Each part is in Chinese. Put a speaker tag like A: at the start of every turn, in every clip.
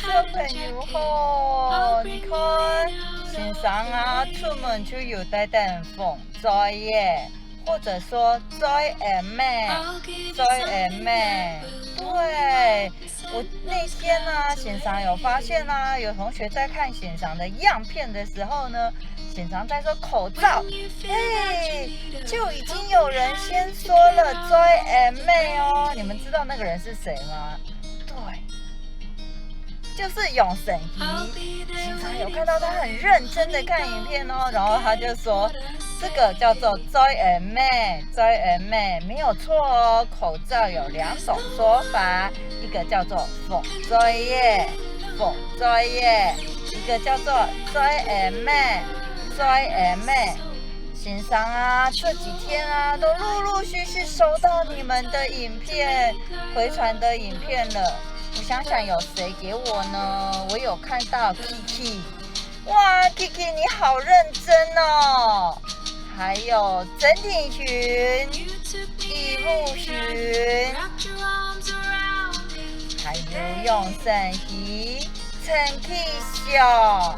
A: 小朋友好，你看，先生啊，出门就有带点风在耶，或者说在妹，在妹。对，我那天呢，先生有发现啊，有同学在看先生的样片的时候呢，先生在说口罩，哎，就已经有人先说了在妹哦，你们知道那个人是谁吗？对。就是永神怡，经常有看到他很认真的看影片哦，然后他就说这个叫做 Joy and May，Joy and May 没有错哦。口罩有两种说法，一个叫做凤 Joy 耶，凤 Joy 耶，一个叫做 Joy and May，Joy and May。欣赏啊，这几天啊，都陆陆续续收到你们的影片回传的影片了。我想想有谁给我呢？我有看到 Kiki， 哇 Kiki 你好认真哦。还有曾挺群、易木群，还有用圣仪、陈 K 笑。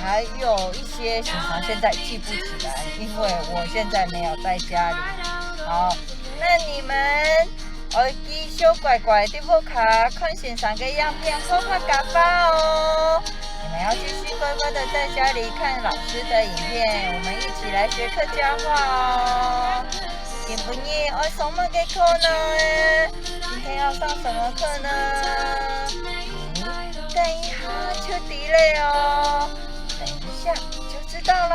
A: 还有一些平常现在记不起来，因为我现在没有在家里。好，那你们耳机小乖乖的不卡看线上的样片，好好嘎巴哦。你们要继续乖乖的在家里看老师的影片，我们一起来学客家话哦。愿不愿爱上么个课呢？今天要上什么课呢？等一下就底了哦。等一下就知道喽。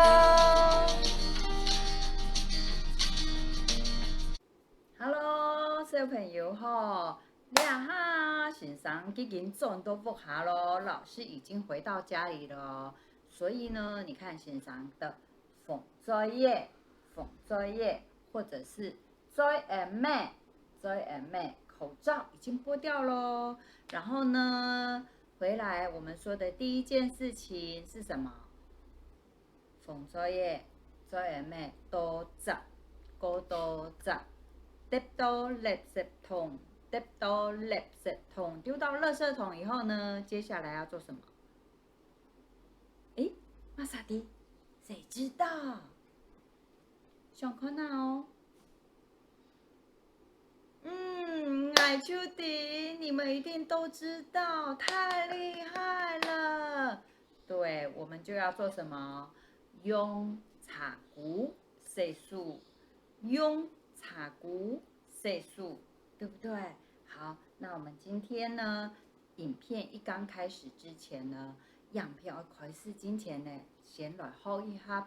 A: Hello，小朋友好，呀哈，先生已经转都不下咯，老师已经回到家里了，所以呢，你看先生的缝作业，缝作业，或者是在妹，在妹，口罩已经剥掉咯。然后呢，回来我们说的第一件事情是什么？缝作业，在妹多杂，高多杂。丢到垃圾桶，丢到垃圾桶，丢到垃圾桶以后呢，接下来要做什么？诶，玛莎迪，谁知道？想看哪哦？矮丘迪，你们一定都知道，太厉害了。对，我们就要做什么？用茶壶洗漱，用茶壶洗漱，对不对？好，那我们今天呢，影片一刚开始之前呢，样片开始之前呢，先来学一下，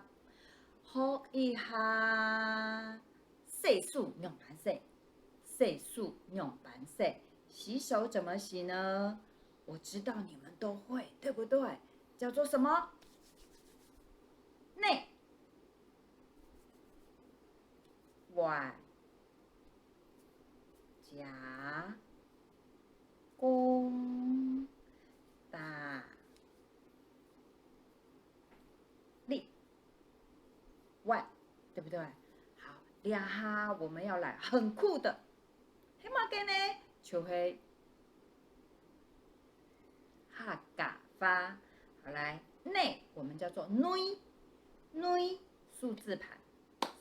A: 学一下洗漱用白洗。洗漱用白洗，洗手怎么洗呢？我知道你们都会，对不对？叫做什么？内外夹弓大力外，对不对？好，两下我们要来很酷的，黑马给呢，就是客家话。好来，内我们叫做内内数字盘，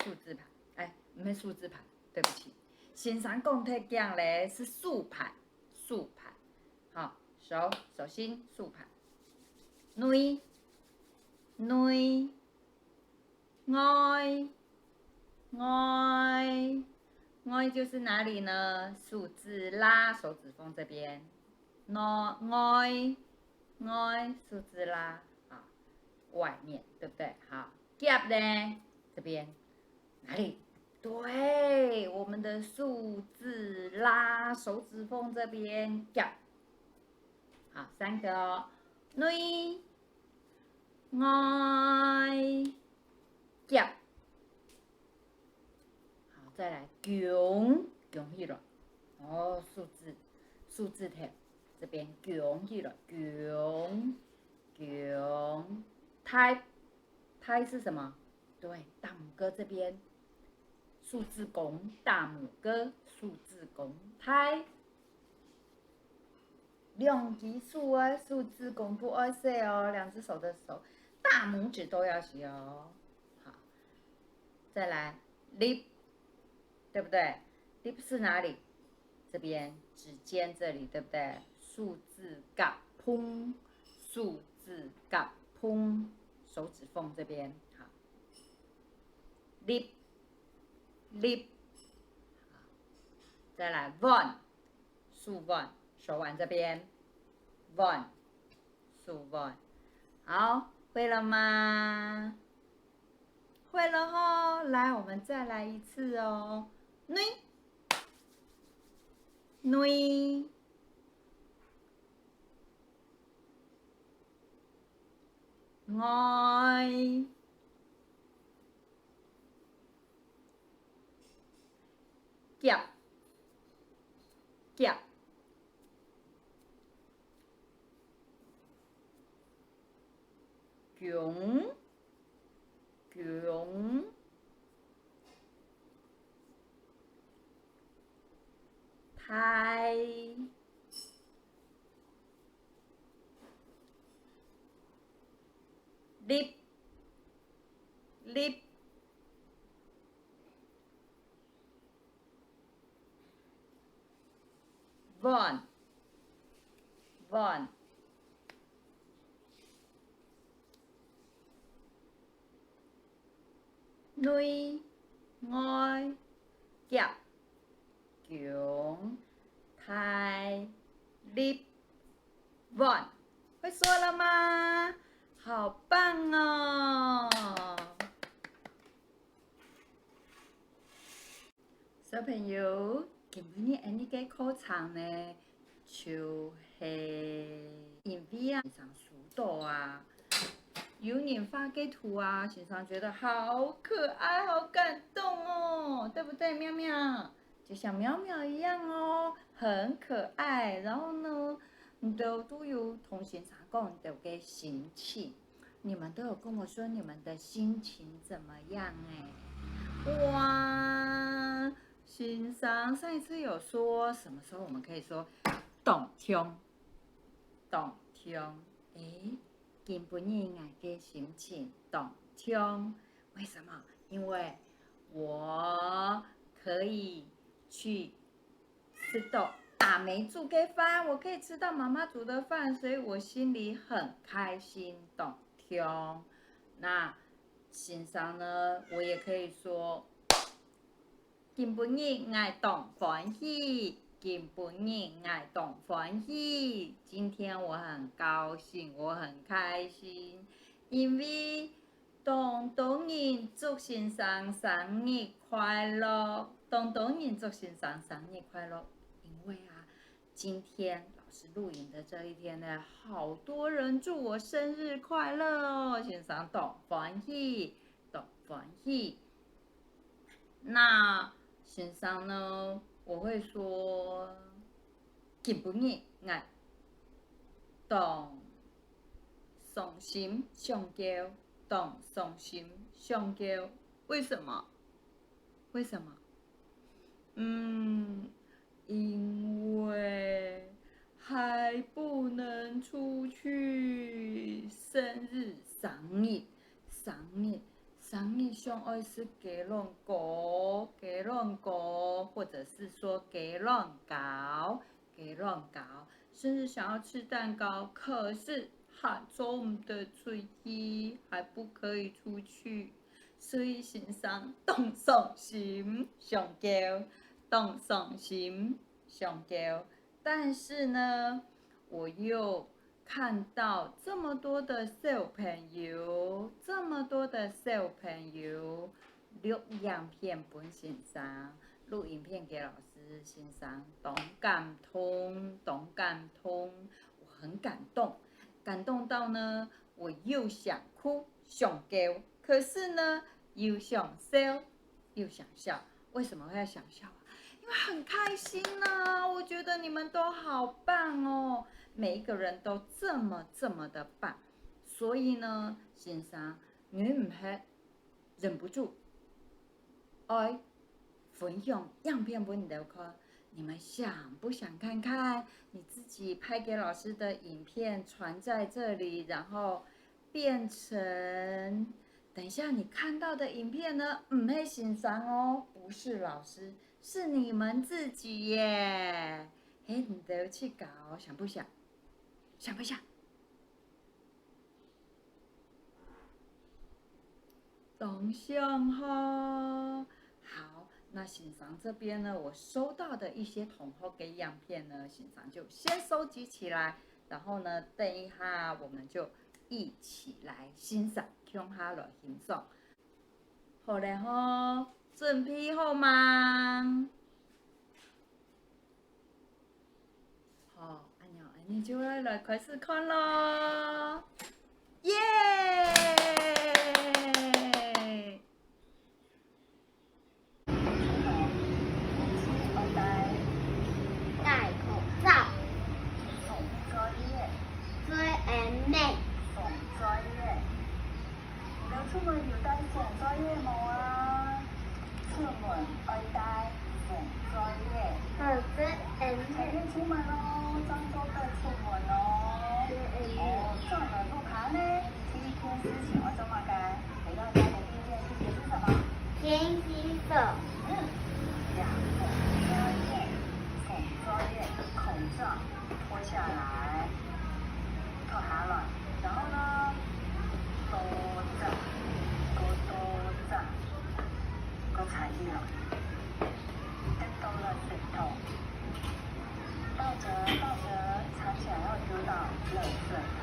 A: 数字盘，哎，不是数字盘，对不起。先生讲太讲嘞，是竖盘，竖盘。好，手心竖盘，内内外外外就是哪里呢？数字拉，手指缝这边，外外数字拉，好，外面对不对？好，夹呢这边哪里？对，我们的数字拉，手指缝这边夹。好，三个哦，内外夹。好，再来强起来。哦，数字条这边强起来，强。胎是什么？对，大拇哥这边数字弓，大拇哥数字弓，胎。量级数啊，数字公布爱写哦，两只手的手，大拇指都要写哦。好，再来 lip， 对不对 ？lip 是哪里？这边指尖这里，对不对？数字杠砰，数字杠砰，手指缝这边好。lip lip， 好，再来 one， 数 one， 手腕这边 one， 数 one， 好，会了吗？会了吼，来，我们再来一次哦。nuôi nuôi ngồi kẹp kẹp cúng cúng thay lip lip von von nuôi ngồi kẹp cúng thay lip von， 会说了吗？好棒哦！小朋友，今日安尼个课程呢，就是因为啊，上书多啊，有人发给图啊，欣赏觉得好可爱，好感动哦，对不对，妙妙？就像妙妙一样哦，很可爱。然后呢，都有同欣赏讲的个心情，你们都有跟我说你们的心情怎么样哎？哇！欣赏上一次有说什么时候我们可以说动听，动听，诶，今本日我的心情动听，为什么？因为我可以去吃到阿梅煮的饭，我可以吃到妈妈煮的饭，所以我心里很开心，动听。那欣赏呢，我也可以说。今本日我动欢喜，今本日我动欢喜。今天我很高兴，我很开心，因为东人祝先生生日快乐，东人祝先生生日快乐。因为啊，今天老师录影的这一天呢，好多人祝我生日快乐哦，先生动欢喜，动欢喜。那线上呢，我会说，今本日我动送心上交，动送心上交，为什么？为什么？嗯，因为还不能出去，生日、生日上爱是给乱搞，给乱搞，或者是说给乱搞，给乱搞。生日想要吃蛋糕，可是还做唔得出去，还不可以出去。所以先生动送心上交，动送心上交。但是呢，我又看到这么多的小朋友，这么多的小朋友录影片本先生，录影片给老师先生，懂感通，懂感通，我很感动，感动到呢，我又想哭，想叫，可是呢，又想笑，又想笑。为什么会想笑啊？因为很开心呐、我觉得你们都好棒哦，每一个人都这么的棒，所以呢，先生，你唔系忍不住爱分享影片俾你哋看，你们想不想看看你自己拍给老师的影片传在这里，然后变成等一下你看到的影片呢？是欣赏哦，不是老师，是你们自己耶。你得去搞，想不想？想不想？当想哈。好，那欣赏这边呢，我收到的一些同学给样片呢，欣赏就先收集起来，然后呢，等一下我们就一起来欣赏，向下来欣赏。好嘞吼，准备好吗？好，安妮就要来开始看咯，耶！
B: 戴口罩，
A: 送作业，
B: 追妹，
A: 送作业。你出門要帶送作業冇啊？出門愛帶送作業。
B: 追
A: 明天出門咯，裝作的出門哦。撞了路卡呢？第一件事情我怎麼幹？回到家的第一件事情是什麼？
B: 先洗手，
A: 要送作業，送作業，口罩脱下來，脱下來，然後呢，多站，多站，多踩地了，再多了水桶，倒着，藏起來要丟到垃圾桶。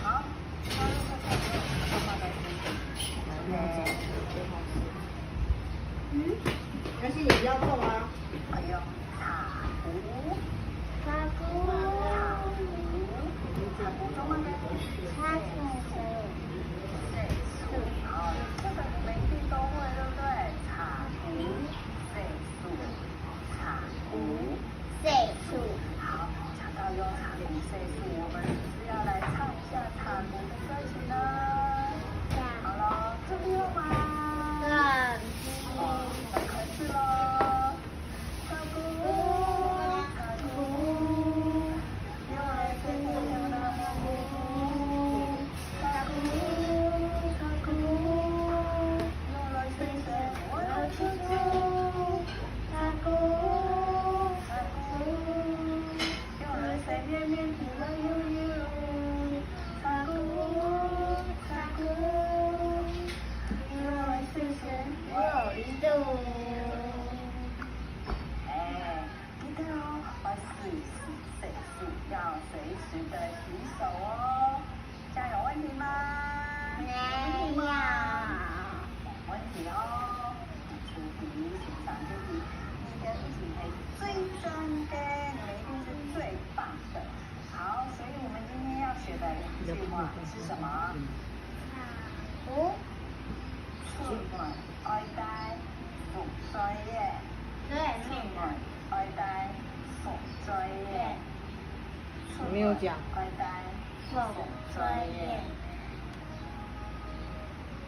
A: 好，那垃圾桶就放在这里。
B: 但是你不要动啊。
A: 还有茶壶，
B: 擦菇，
A: 茶壶中文呢？
B: 擦水，
A: 水素。好，这个你们一定都会，对不对？茶壶，水素，茶壶，
B: 水素。
A: 好，讲到用茶壶水素，我们是不是要来唱一下茶壶的歌曲呢？好了，准备了吗？来开始喽！茶壶，茶壶，有来水有的壶。茶壶，茶壶，有来水我要出租。茶壶，茶壶，有来水绵绵皮了悠悠。茶壶，茶壶，有来水我有一度。记得哦，要随时的洗手哦。这样有问题吗？
B: 没有。
A: 没问题哦。出题，欣赏出题，你的一题是最真的，你们一定是最棒的。好，所以我们今天要学的两句话是什么？
B: 茶
A: 出門愛帶送作業。
B: 对，
A: 出門愛帶送作業。
C: 我没有讲。
A: 愛帶
B: 送
A: 作業。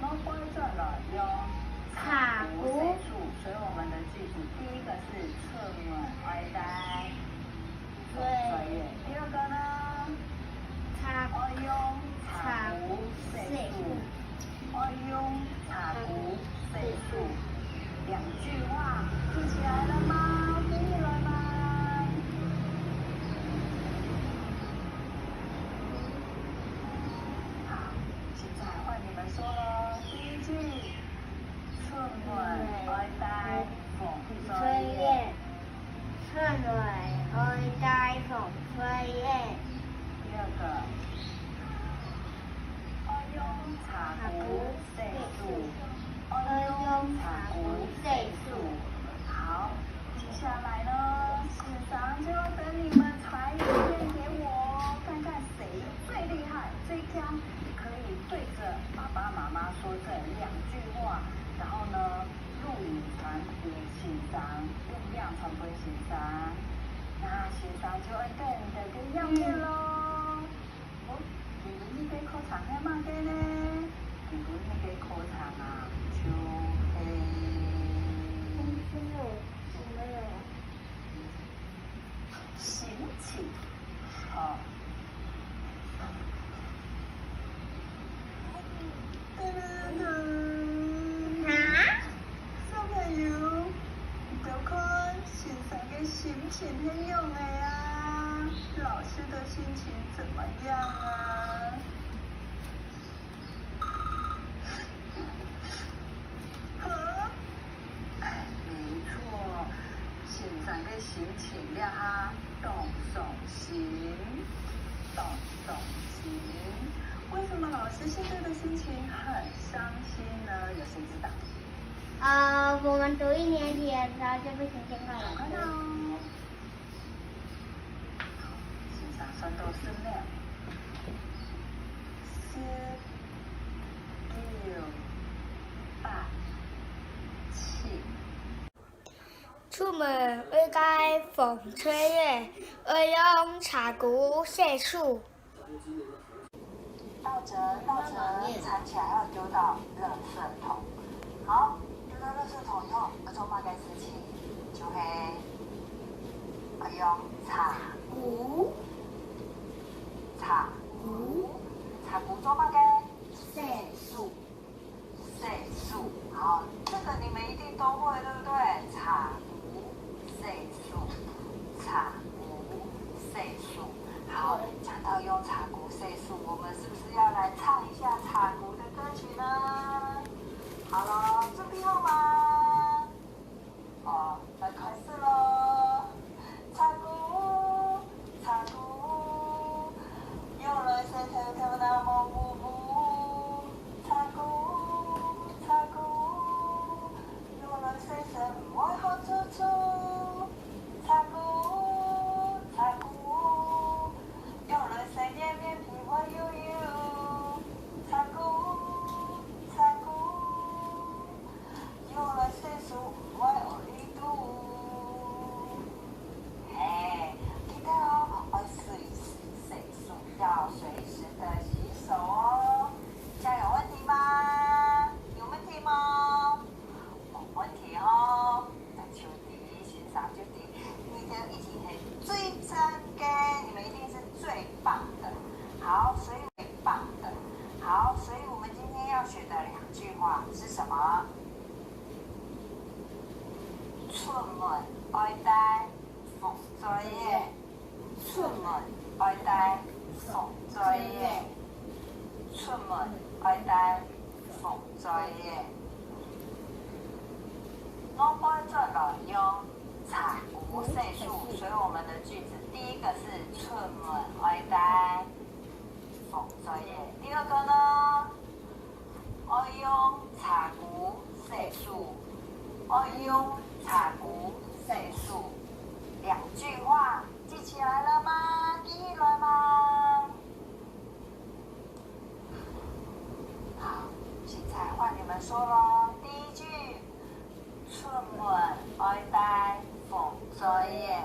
A: 那规则了用
B: 茶壶
A: 水煮，所以我们的句子第一个是出門愛帶送作業，第二个呢？
B: 茶
A: 愛用茶壺水煮。爱用茶壶水煮，两句话记起来了吗？记起来吗？好，现在换你们说喽。第一句，出门爱带风作业。
B: 出门爱带风作业。
A: 第二个。爱用茶壶水煮，爱用茶壶水煮。好，接下来呢，市长就要等你们传影片给我，看看谁最厉害、最强，可以对着爸爸妈妈说这两句话，然后呢，录影传给欣赏，用量传给欣赏，那欣赏就会跟你的跟样片喽。你们那边考场还嘛嘅呢？你们那边考场啊，就
B: 没有，我没有。
D: 情怎么样啊？没错，现在的心情了哈，动动心，动动心。为什么老师现在的心情很伤心呢？有谁知道？
B: 我们读1年级的时候就不行健康老师。
D: 欣赏算到声了，4、6、8、7。
B: 出门会该风吹叶，会用茶壶晒树。
D: 倒着，铲起来要丢到垃圾桶。好，丢到垃圾桶以后，要做乜嘅事情？就係要用茶壺。茶壺做乜嘅？
B: 晒樹。
D: 晒树。好，这个你们一定都会，对不对？茶壶晒树，茶壶晒树。好，讲到用茶壶晒树，我们是不是要来唱一下茶壶的歌曲呢？好了，准备好吗？来开始喽！茶壶，茶壶，用来晒跳跳那么舞舞。茶壶，茶壶，用来晒晒唔愛好處處。茶壺，茶壺，用來晒面面皮我悠悠。茶壺，茶壺，用來晒樹唔愛學你讀。嘿，記得哦，愛晒樹要隨時的洗手哦。这样有问题吗？有问题吗？冇问题哦。在手底，欣赏就底，你的一定是最真嘅，你们一定是最棒的。好，所以最棒的。好，所以我们今天要学的2句话是什么？出门愛帶防災嘢。出門愛帶防災嘢。出門愛帶防災嘢。我幫助了用茶壺晒樹，所以我們的句子第一個是出門愛帶防災嘢。第二個呢？我用茶壺晒樹。我用茶壺晒樹。2句話記起來了嗎？記起來嗎？好，现在换你们说咯。第一句，出門愛帶防災嘢。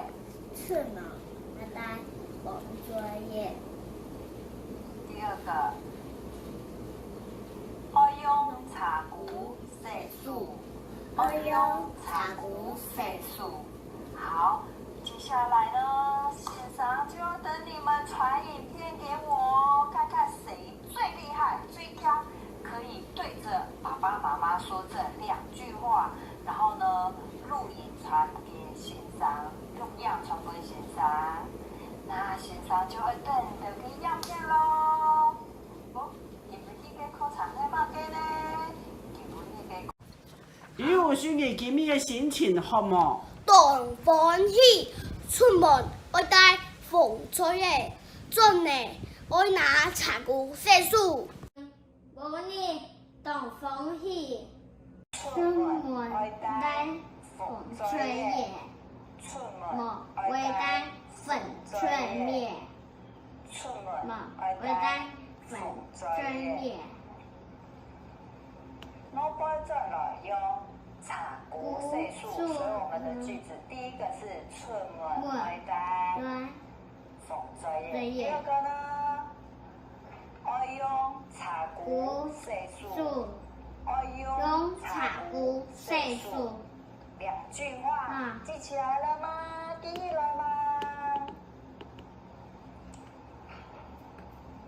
B: 出門愛帶防災嘢。
D: 第二個，我用茶壺晒樹。我用茶壺晒樹。好，接下來呢，線上就要等你們傳影片給我，看看誰最厲害、最強。可以对着爸爸妈妈说这2句话，然后呢，录影传给先生，用样传给先生，那先生就会等到个样片咯。你们呢個課程係乜嘅呢？
C: 小雪兒今日嘅心情好冇？
B: 當歡喜，出門愛帶防災嘢，進嚟愛拿茶壺晒樹。我呢，當風喜，出門帶風吹葉，我會帶風吹葉，我會帶風吹葉。
D: 我幫助了用茶壺晒樹，所以我們的句子第一個是出門愛帶風吹葉。第二個呢？我用茶壺晒樹。我用茶壺晒樹。2句話記起來了嗎？記起來嗎？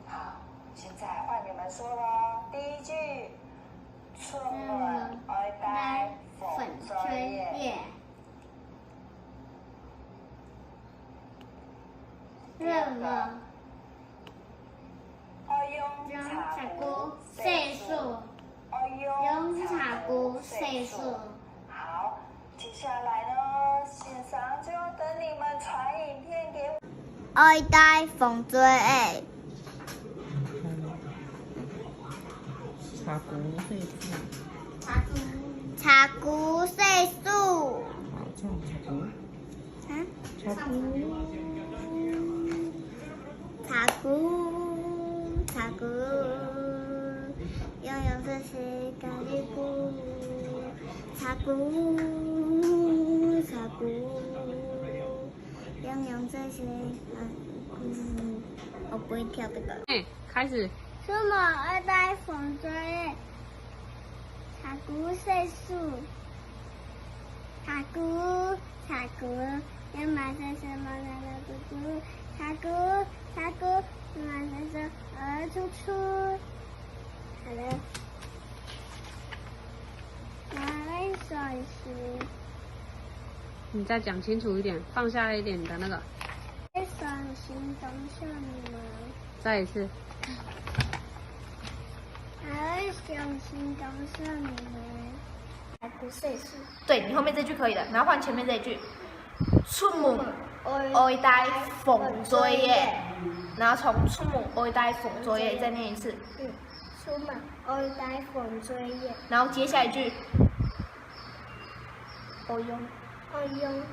D: 好，現在換你們說咯。第一句，出門愛帶風吹葉。
B: 出門岁数，用茶菇岁数。
D: 好，接下来呢，线上就等你们传影片给我。
B: 爱戴风水的，
A: 茶菇岁数，
B: 茶菇岁数。
A: 好，这样茶菇。茶菇，
B: 茶菇，样样这些咖喱菇，茶菇，样样这些我不会跳这个。
E: 开始。
B: 出门要带风水，茶菇岁数，茶菇，要买些什么来的姑姑？茶菇，买些什么出出？好了，来算是。
E: 你再讲清楚一点，放下一点你的那个。
B: 算心中什么？
E: 再一次。
B: 还相信当什么？茶菇岁数。
F: 对你后面这句可以的，然后换前面这一句。出门爱戴风水的，然后从出门爱戴风水的再念一次。
B: 出门爱戴风水的。
F: 然后接下一句。
B: 爱用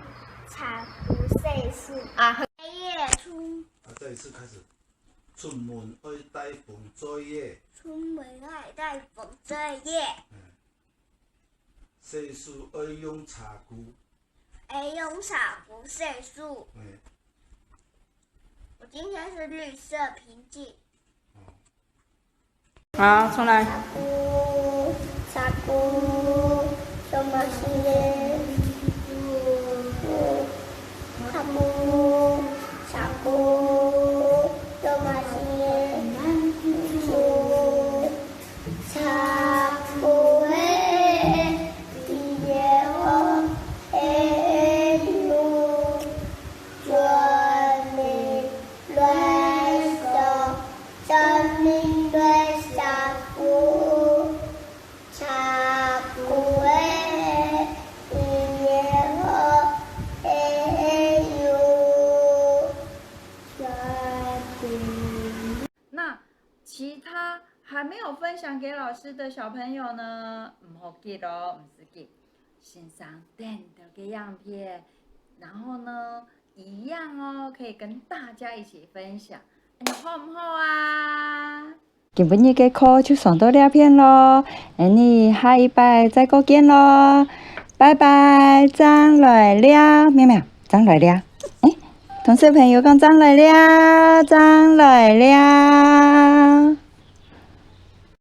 B: 茶菇岁数。
F: 啊。
B: 夜出。
G: 再一次开始。出门爱带风水的。
B: 出门爱带风水的。
G: 岁数爱用茶菇。
B: 爱用茶菇岁数。我今天是绿色平静。
A: 好，重来。
B: 茶菇，什么是？茶菇，什么是？茶菇诶，一夜后诶路，专门乱手，专门乱茶菇，茶菇诶，一夜后诶路，专门。
A: 那其他还没有分享给老师的小朋友呢，唔好记咯，唔是记，先上电的个样片，然后呢，一样哦，可以跟大家一起分享，你好唔好啊？今日嘅課就上到呢片咯，你下一拜再過見咯，拜拜，張來了，喵喵，張來了，同小朋友講張來了，張來了。